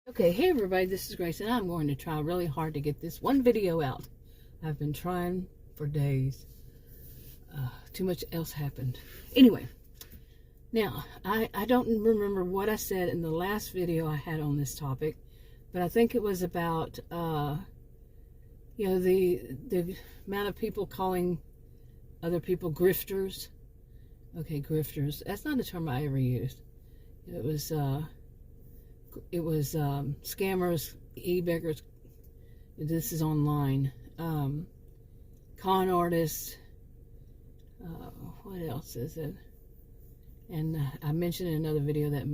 Okay, hey everybody, this is Grace, and I'm going to try really hard to get this one video out. I've been trying for days. Too much else happened. Anyway, now, I don't remember what I said in the last video I had on this topic, but I think it was about, the amount of people calling other people grifters. Okay, grifters. That's not a term I ever used. It was scammers, e-beggars. This is online. Con artists. What else is it? And I mentioned in another video that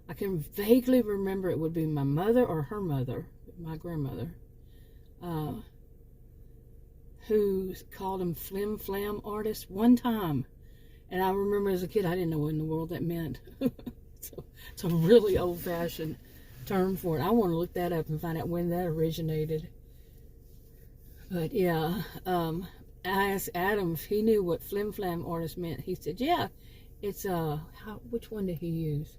I can vaguely remember it would be my mother or her mother, my grandmother, who called them flim-flam artists one time. And I remember as a kid, I didn't know what in the world that meant. So it's a really old-fashioned term for it. I want to look that up and find out when that originated. But yeah, I asked Adam if he knew what flim-flam artist meant. He said, yeah, it's which one did he use?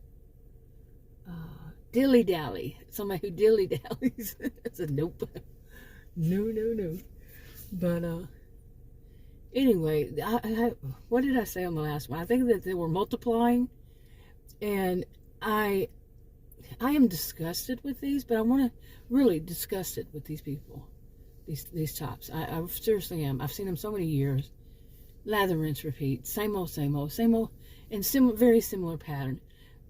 Dilly-dally. Somebody who dilly-dallies. I said, nope. No. But anyway, what did I say on the last one? I think that they were multiplying. And I am disgusted with these, but I want to really disgusted with these people, these types. I seriously am. I've seen them so many years. Lather, rinse, repeat. Same old, and very similar pattern.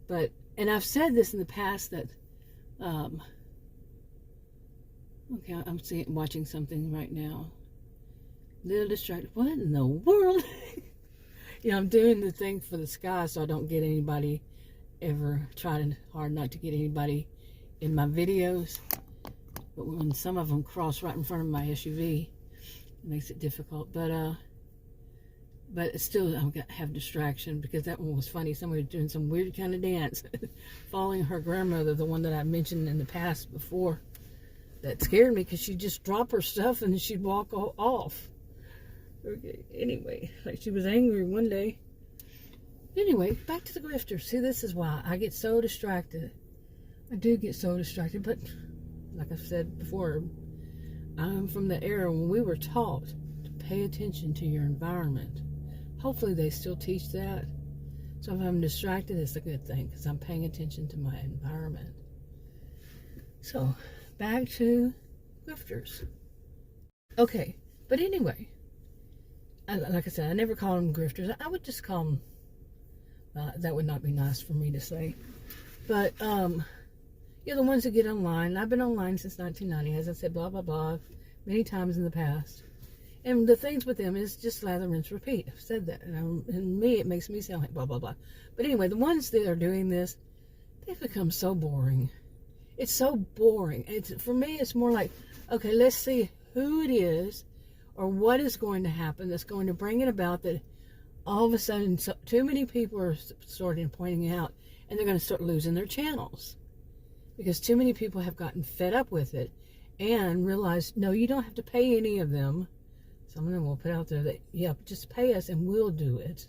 And I've said this in the past that, okay, I'm watching something right now. Little distracted. What in the world? I'm doing the thing for the sky so I don't get anybody ever trying hard not to get anybody in my videos, but when some of them cross right in front of my SUV, it makes it difficult. But still, I have distraction because that one was funny. Somebody was doing some weird kind of dance, following her grandmother, the one that I mentioned in the past before. That scared me because she'd just drop her stuff and then she'd walk off. Okay, anyway, like she was angry one day. Anyway, back to the grifters. See, this is why I get so distracted. I do get so distracted, but like I've said before, I'm from the era when we were taught to pay attention to your environment. Hopefully they still teach that. So if I'm distracted, it's a good thing because I'm paying attention to my environment. So, back to grifters. Okay, but anyway, like I said, I never call them grifters. I would just call them, that would not be nice for me to say. But, the ones that get online. I've been online since 1990, as I said, blah, blah, blah, many times in the past. And the things with them is just lather, rinse, repeat. I've said that. And me, it makes me sound like blah, blah, blah. But anyway, the ones that are doing this, they've become so boring. It's so boring. For me, it's more like, okay, let's see who it is or what is going to happen that's going to bring it about that all of a sudden too many people are starting pointing out, and they're going to start losing their channels because too many people have gotten fed up with it and realized, no, you don't have to pay any of them. Some of them will put out there that, yeah, just pay us and we'll do it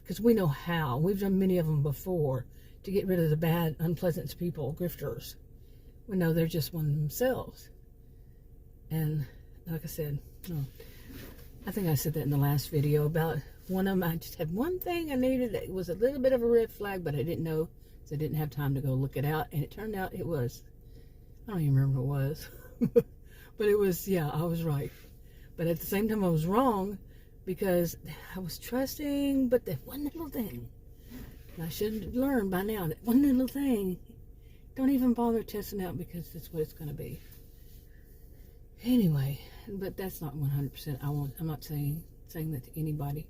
because we know how. We've done many of them before to get rid of the bad, unpleasant people, grifters. We know they're just one themselves. And like I said, no, I think I said that in the last video about one of them. I just had one thing I needed. It was a little bit of a red flag, but I didn't know, so I didn't have time to go look it out. And it turned out it was, I don't even remember what it was. But it was, yeah, I was right. But at the same time, I was wrong because I was trusting, but that one little thing. I should learn by now that one little thing, don't even bother testing out because that's what it's going to be. Anyway, but that's not 100%. I'm not saying that to anybody.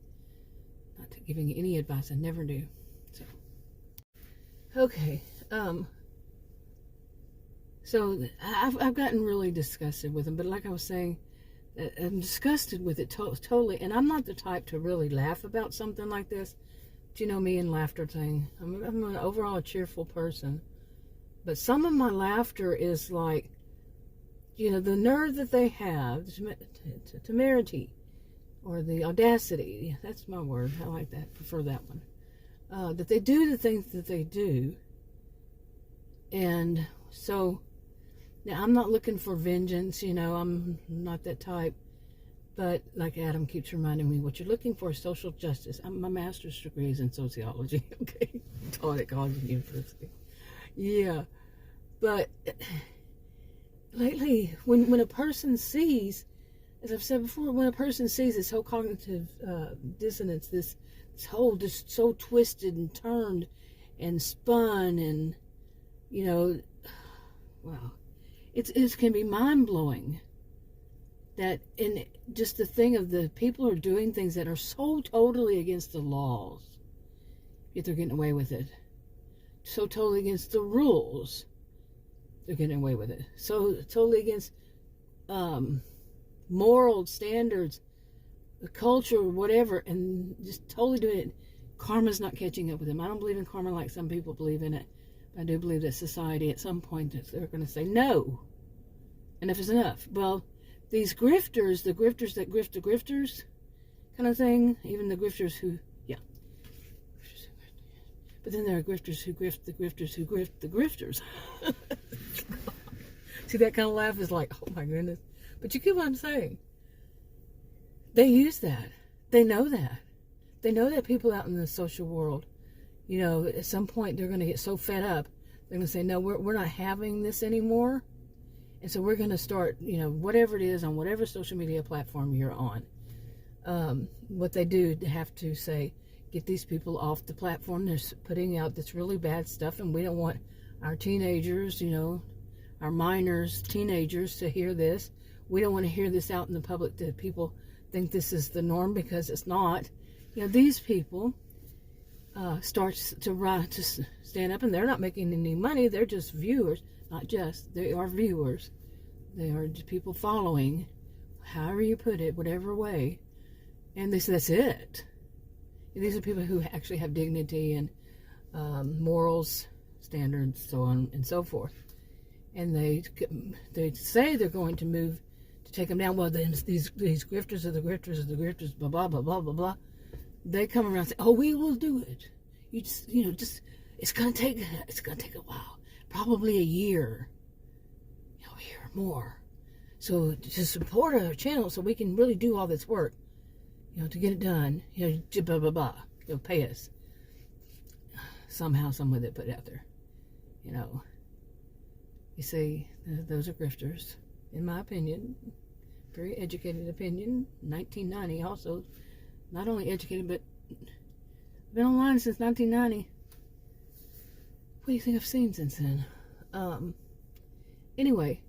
Not to giving any advice. I never do. So, okay. So I've gotten really disgusted with them. But like I was saying, I'm disgusted with it totally. And I'm not the type to really laugh about something like this. Do you know me and laughter thing? I'm an overall cheerful person. But some of my laughter is like, the nerve that they have, the temerity, or the audacity, that's my word, I like that, prefer that one, that they do the things that they do, and So now I'm not looking for vengeance, I'm not that type. But like Adam keeps reminding me, what you're looking for is social justice. My master's degree is in sociology, okay? Taught at college and university. Yeah. But lately, when a person sees, as I've said before, when a person sees this whole cognitive dissonance, this whole just so twisted and turned and spun and, wow. It can be mind-blowing. That in just the thing of the people are doing things that are so totally against the laws, yet they're getting away with it. So totally against the rules, they're getting away with it. So totally against moral standards, the culture, whatever, and just totally doing it. Karma's not catching up with them. I don't believe in karma like some people believe in it. But I do believe that society at some point they're going to say no. Enough is enough. Well, these grifters, the grifters that grift the grifters kind of thing, even the grifters who, but then there are grifters who grift the grifters who grift the grifters. See, that kind of laugh is like, oh my goodness. But you get what I'm saying. They use that. They know that. They know that people out in the social world, at some point they're going to get so fed up, they're going to say, no, we're not having this anymore. And so we're going to start, whatever it is on whatever social media platform you're on. What they do, they have to say, get these people off the platform. They're putting out this really bad stuff, and we don't want our teenagers, our minors, teenagers to hear this. We don't want to hear this out in the public that people think this is the norm, because it's not. These people start to stand up, and they're not making any money. They're just viewers. Not just, they are viewers. They are people following, however you put it, whatever way. And they say that's it. And these are people who actually have dignity and morals, standards, so on and so forth. And they say they're going to move to take them down. Well, then these grifters are the grifters of the grifters, blah, blah, blah, blah, blah, blah. They come around and say, oh, we will do it. You just, it's going to take a while. Probably a year, a year or more. So to support our channel so we can really do all this work, to get it done, blah, blah, blah, pay us. Somehow, some way they put it out there, You see, those are grifters, in my opinion. Very educated opinion. 1990 also, not only educated, but been online since 1990. What do you think I've seen since then? Anyway,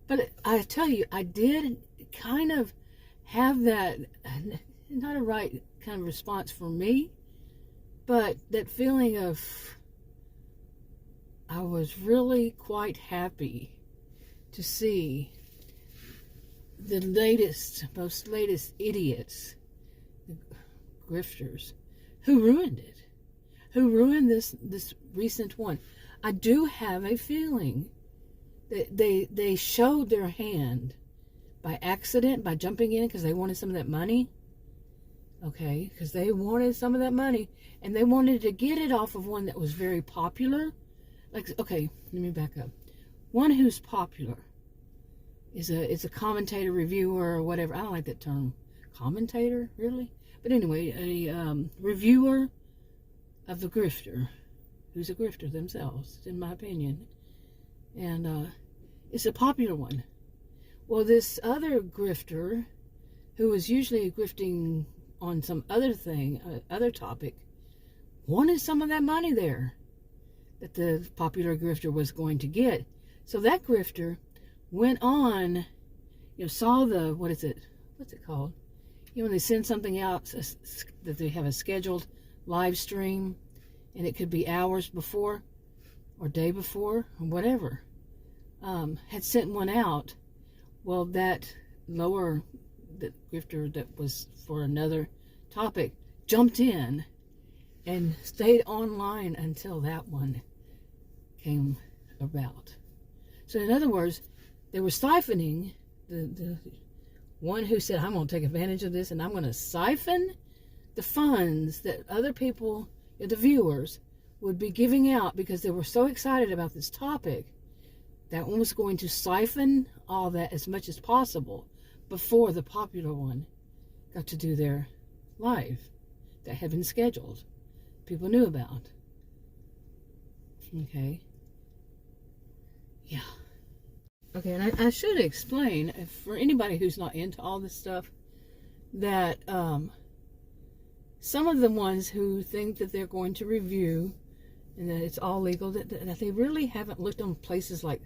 but I tell you, I did kind of have that, not a right kind of response for me, but that feeling of, I was really quite happy to see the most latest idiots, the grifters, who ruined it. Who ruined this recent one. I do have a feeling that they showed their hand by accident, by jumping in because they wanted some of that money. Okay, because they wanted some of that money, and they wanted to get it off of one that was very popular. Like, okay, let me back up. One who's popular is a commentator, reviewer, or whatever. I don't like that term, commentator, really. But anyway, a reviewer of a grifter, who's a grifter themselves, in my opinion. And it's a popular one. Well, this other grifter, who was usually grifting on some other thing, other topic, wanted some of that money there that the popular grifter was going to get. So that grifter went on, saw the, what's it called? When they send something out that they have a scheduled live stream, and it could be hours before or day before or whatever, had sent one out. Well, that grifter that was for another topic jumped in and stayed online until that one came about. So in other words, they were siphoning the one who said, I'm going to take advantage of this, and I'm going to siphon the funds that other people, the viewers, would be giving out because they were so excited about this topic, That one was going to siphon all that as much as possible before the popular one got to do their live that had been scheduled. People knew about. Okay. Yeah. Okay, and I should explain, for anybody who's not into all this stuff, that some of the ones who think that they're going to review and that it's all legal, that they really haven't looked on places like,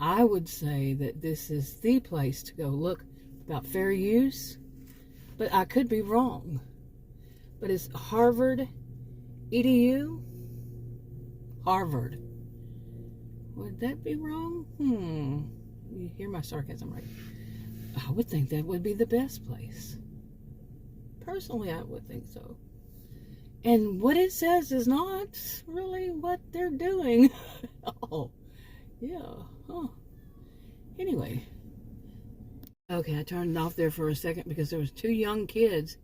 I would say that this is the place to go look about fair use, but I could be wrong. But it's Harvard EDU? Harvard. Would that be wrong? You hear my sarcasm, right? I would think that would be the best place. Personally, I would think so. And what it says is not really what they're doing. Oh, yeah. Huh. Anyway. Okay, I turned it off there for a second because there was 2 young kids.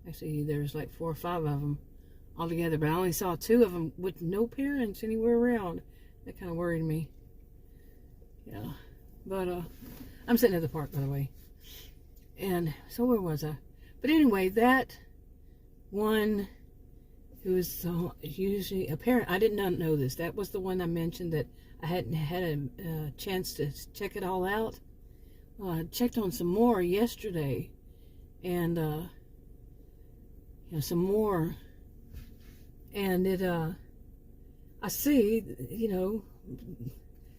Actually, there's like 4 or 5 of them altogether, but I only saw 2 of them with no parents anywhere around. That kind of worried me. Yeah. But I'm sitting at the park, by the way. And so where was I? But anyway, that one who was so usually a parent, I did not know this. That was the one I mentioned that I hadn't had a chance to check it all out. Well, I checked on some more yesterday, and you know, some more, and it I see, you know,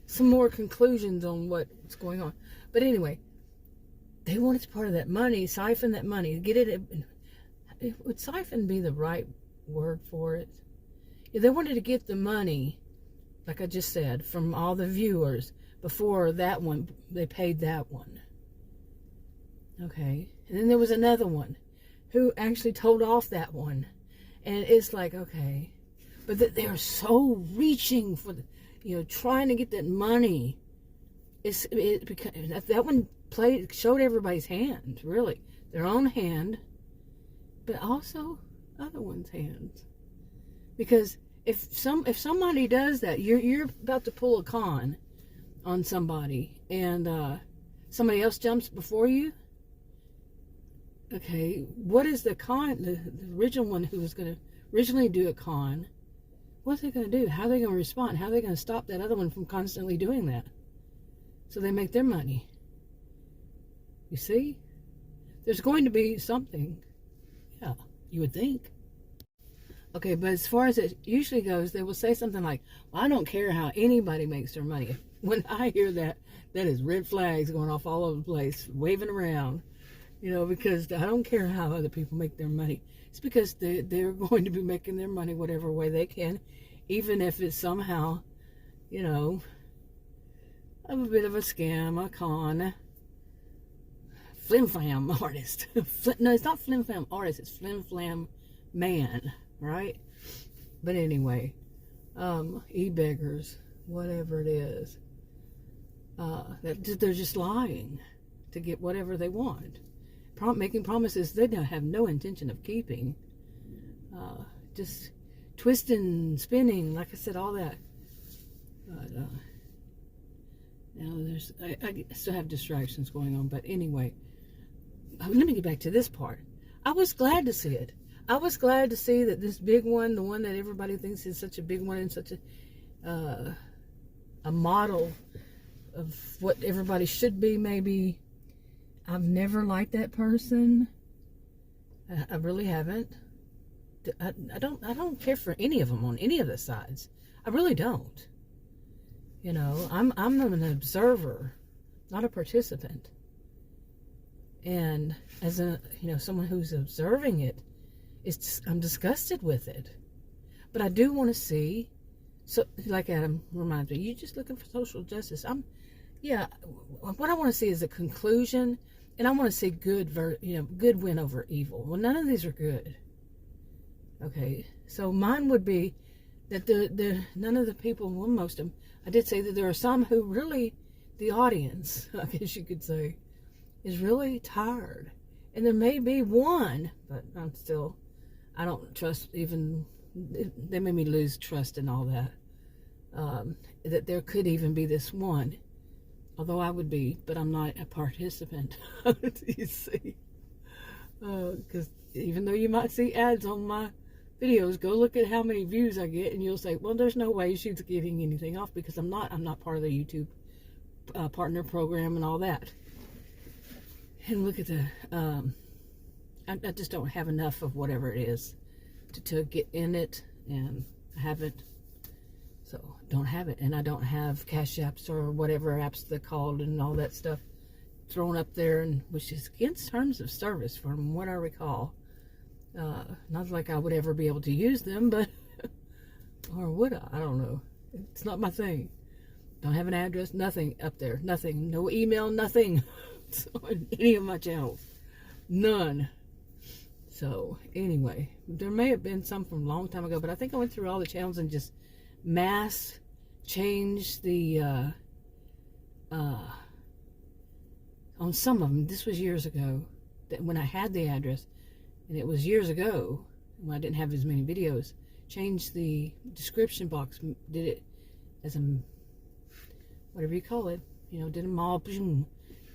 some more conclusions on what's going on. But anyway, they wanted part of that money, siphon that money, get it. Would siphon be the right word for it? If they wanted to get the money, like I just said, from all the viewers before that one, they paid that one. Okay. And then there was another one who actually told off that one. And it's like, okay. But they're so reaching for, you know, trying to get that money. Because that one showed everybody's hand, really. Their own hand, but also other one's hands. Because if somebody does that, you're about to pull a con on somebody, and somebody else jumps before you. Okay, what is the con? The original one who was going to originally do a con, what's they going to do? How are they going to respond? How are they going to stop that other one from constantly doing that? So they make their money. You see? There's going to be something. Yeah, you would think. Okay, but as far as it usually goes, they will say something like, well, I don't care how anybody makes their money. When I hear that, that is red flags going off all over the place, waving around, you know, because I don't care how other people make their money. It's because they're going to be making their money whatever way they can, even if it's somehow, you know, a bit of a scam, a con. Flim-flam artist. No, it's not flim-flam artist, it's flim-flam man, right? But anyway, e-beggars, whatever it is, they're just lying to get whatever they want. Making promises they don't have no intention of keeping. Just twisting, spinning, like I said, all that. But now I still have distractions going on. But anyway, let me get back to this part. I was glad to see it. I was glad to see that this big one, the one that everybody thinks is such a big one and such a model of what everybody should be, maybe. I've never liked that person. I really haven't. I don't care for any of them on any of the sides. I really don't. You know, I'm an observer, not a participant. And as a, you know, someone who's observing it, I'm disgusted with it. But I do want to see, so like Adam reminds me, you're just looking for social justice. Yeah, what I want to see is a conclusion, and I want to see good win over evil. Well, none of these are good. Okay, so mine would be that none of the people, well, most of them, I did say that there are some who really, the audience, I guess you could say, is really tired. And there may be one, but I don't trust even, they made me lose trust in all that. That there could even be this one Although I would be, but I'm not a participant. You see, because even though you might see ads on my videos, go look at how many views I get, and you'll say, well, there's no way she's getting anything off, because I'm not part of the YouTube partner program and all that. And look at the I just don't have enough of whatever it is to get in it, and I haven't, so don't have it. And I don't have Cash Apps or whatever apps they're called and all that stuff thrown up there, and which is against terms of service from what I recall. Not like I would ever be able to use them, but or would I? I don't know. It's not my thing. Don't have an address, nothing up there, nothing, no email, nothing on any of my channels, none. So anyway, there may have been some from a long time ago, but I think I went through all the channels and just mass changed the on some of them. This was years ago, that when I had the address, and it was years ago when I didn't have as many videos, changed the description box, did it as a, whatever you call it, you know, did them all, boom,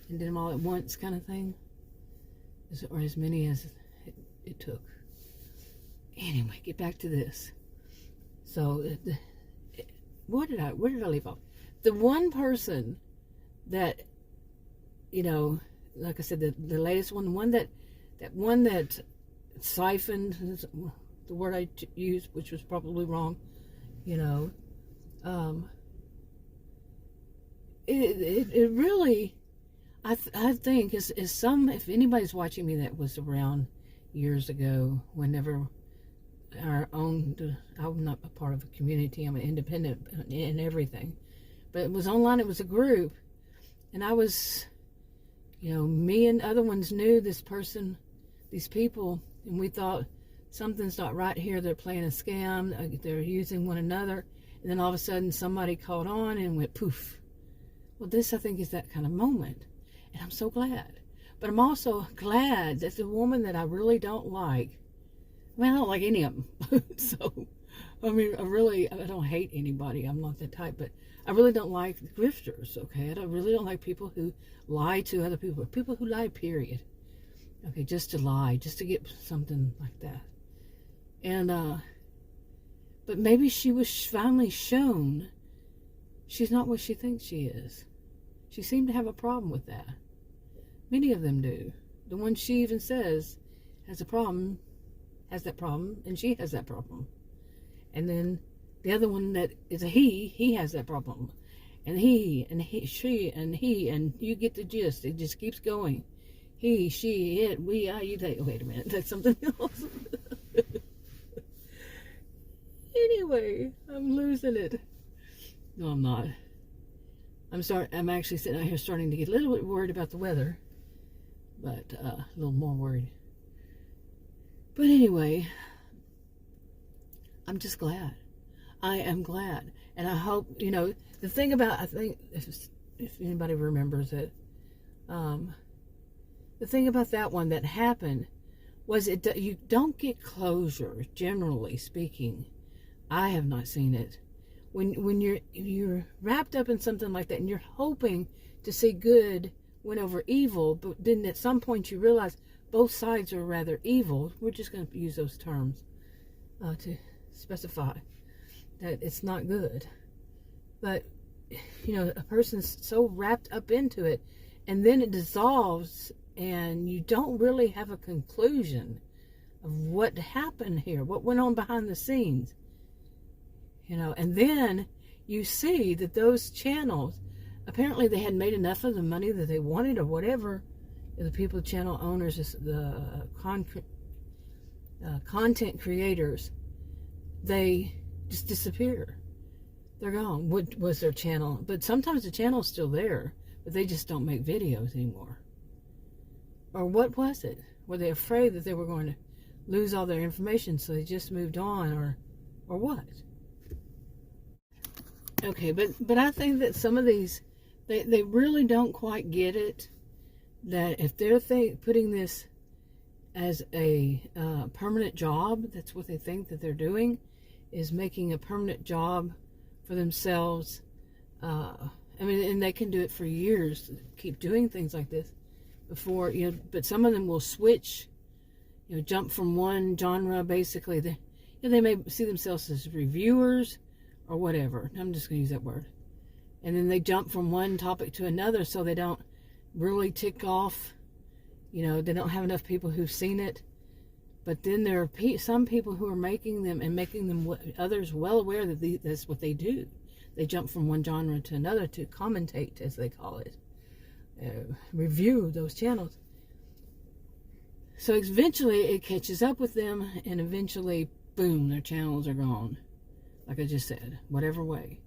and did them all at once kind of thing, or as many as it took. Anyway, get back to this. So, where did I leave off? The one person that, you know, like I said, the latest one, that siphoned, the word I used, which was probably wrong, you know, it really, I think is some, if anybody's watching me that was around years ago, whenever I'm not a part of a community, I'm an independent in everything, but it was online, it was a group, and I was, you know, me and other ones knew this person, these people, and we thought something's not right here, they're playing a scam, they're using one another, and then all of a sudden somebody caught on and went poof. Well, this I think is that kind of moment, and I'm so glad. But I'm also glad that the woman that I really don't like, I mean, I don't like any of them. So, I mean, I don't hate anybody. I'm not that type, but I really don't like grifters, okay? I really don't like people who lie to other people. People who lie, period. Okay, just to lie, just to get something like that. And, but maybe she was finally shown she's not what she thinks she is. She seemed to have a problem with that. Many of them do. The one she even says has that problem, and she has that problem. And then the other one that is a he has that problem. And she, and you get the gist. It just keeps going. He, she, it, we, I, you, they. Wait a minute, that's something else. Anyway, I'm losing it. No, I'm not. I'm actually sitting out here starting to get a little bit worried about the weather. But a little more worried. But anyway, I'm just glad. I am glad. And I hope, you know, the thing about, I think, if anybody remembers it, the thing about that one that happened was you don't get closure, generally speaking. I have not seen it. When you're wrapped up in something like that, and you're hoping to see good win over evil, but then at some point you realize both sides are rather evil. We're just going to use those terms to specify that it's not good. But, you know, a person's so wrapped up into it, and then it dissolves, and you don't really have a conclusion of what happened here, what went on behind the scenes. You know, and then you see that those channels, apparently they had made enough of the money that they wanted, or whatever. The people, channel owners, the content creators, they just disappear. They're gone. What was their channel? But sometimes the channel's still there, but they just don't make videos anymore. Or what was it? Were they afraid that they were going to lose all their information, so they just moved on, or what? Okay, but I think that some of these, they really don't quite get it, that if they're putting this as a permanent job, that's what they think that they're doing, is making a permanent job for themselves I mean, and they can do it for years, keep doing things like this before, but some of them will switch, jump from one genre, basically. They may see themselves as reviewers or whatever. I'm just going to use that word. And then they jump from one topic to another so they don't really tick off, they don't have enough people who've seen it. But then there are some people who are making them others well aware that that's what they do. They jump from one genre to another to commentate, as they call it, review those channels. So eventually it catches up with them, and eventually, boom, their channels are gone. Like I just said, whatever way.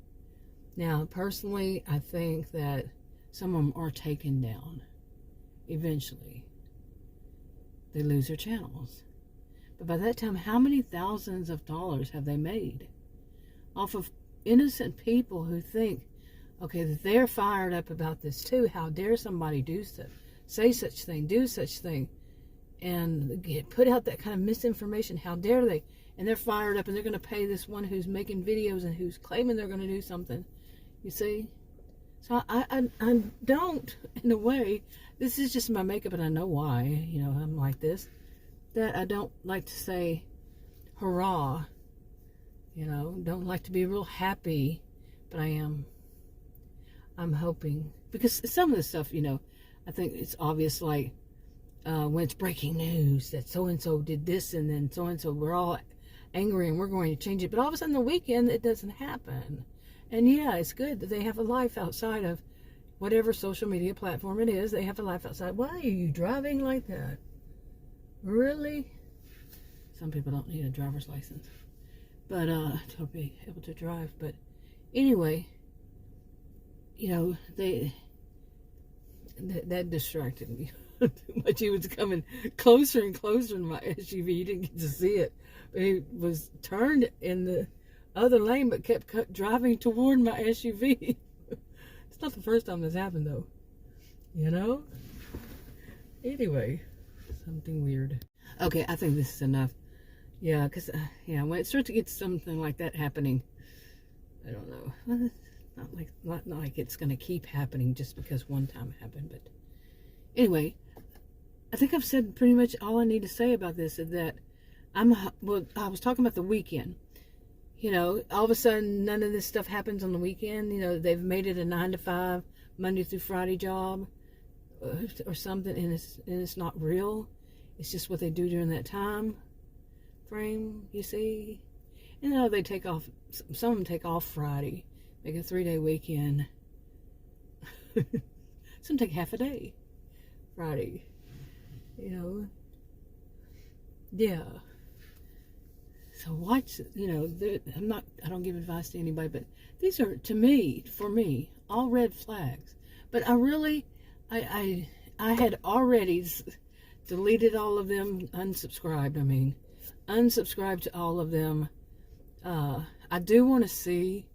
Now, personally, I think that some of them are taken down. Eventually, they lose their channels. But by that time, how many thousands of dollars have they made off of innocent people who think, okay, that they're fired up about this too? How dare somebody say such thing, do such thing, and put out that kind of misinformation? How dare they? And they're fired up, and they're going to pay this one who's making videos and who's claiming they're going to do something. You see? So I don't, in a way, this is just my makeup, and I know why, I'm like this, that I don't like to say hurrah, don't like to be real happy, but I'm hoping, because some of the stuff, I think it's obvious, like when it's breaking news that so-and-so did this, and then so-and-so, we're all angry and we're going to change it, but all of a sudden the weekend it doesn't happen. And yeah, it's good that they have a life outside of whatever social media platform it is. They have a life outside. Why are you driving like that? Really? Some people don't need a driver's license, but to be able to drive. But anyway, that distracted me too much. He was coming closer and closer in my SUV. You didn't get to see it, but he was turned in the other lane, but kept driving toward my SUV. It's not the first time this happened, though. Anyway, something weird. Okay, I think this is enough. Yeah, because when it starts to get something like that happening, I don't know. Well, not like it's going to keep happening just because one time it happened. But anyway, I think I've said pretty much all I need to say about this. Is that I was talking about the weekend. All of a sudden, none of this stuff happens on the weekend. They've made it a 9-to-5, Monday through Friday job or something, and it's not real. It's just what they do during that time frame, you see. And they take off, some of them take off Friday, make a 3-day weekend. Some take half a day Friday, Yeah. So watch, I don't give advice to anybody, but these are, for me, all red flags. But I had already deleted all of them, unsubscribed to all of them. I do want to see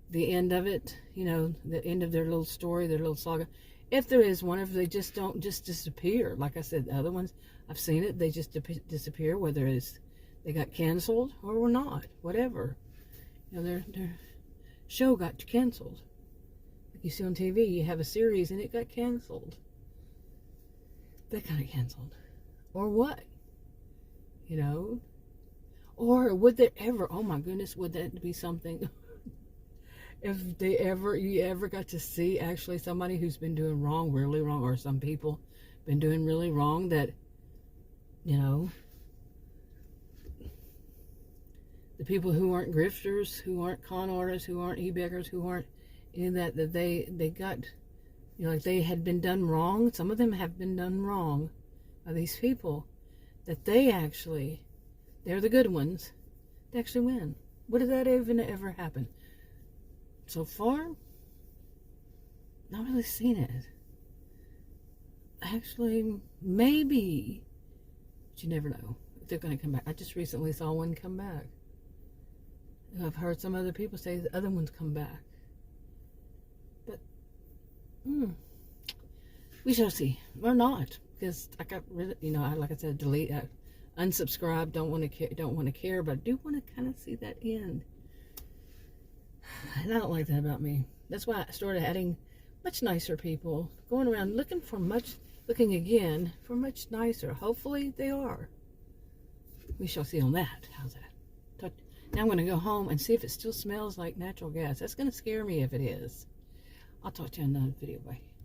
the end of it, the end of their little story, their little saga. If there is one, if they just don't disappear. Like I said, the other ones, I've seen it, they just disappear, whether it's they got canceled or not, whatever. Their show got canceled. Like you see on TV, you have a series and it got canceled. That kind of canceled. Or what? Or would there ever, oh my goodness, would that be something? If you ever got to see actually somebody who's been doing wrong, really wrong, or some people been doing really wrong that, the people who aren't grifters, who aren't con artists, who aren't e-beggars, who aren't any of that they got, like they had been done wrong. Some of them have been done wrong by these people, that they're the good ones. They actually win. Would that even ever happen? So far, not really seen it. Actually, maybe, but you never know if they're going to come back. I just recently saw one come back. I've heard some other people say the other ones come back. But, we shall see. Or not. Because I got rid of, like I said, delete, unsubscribe, don't want to care, but I do want to kind of see that end. And I don't like that about me. That's why I started adding much nicer people, going around looking again for much nicer. Hopefully they are. We shall see on that. How's that? Now I'm going to go home and see if it still smells like natural gas. That's going to scare me if it is. I'll talk to you in another video. Bye.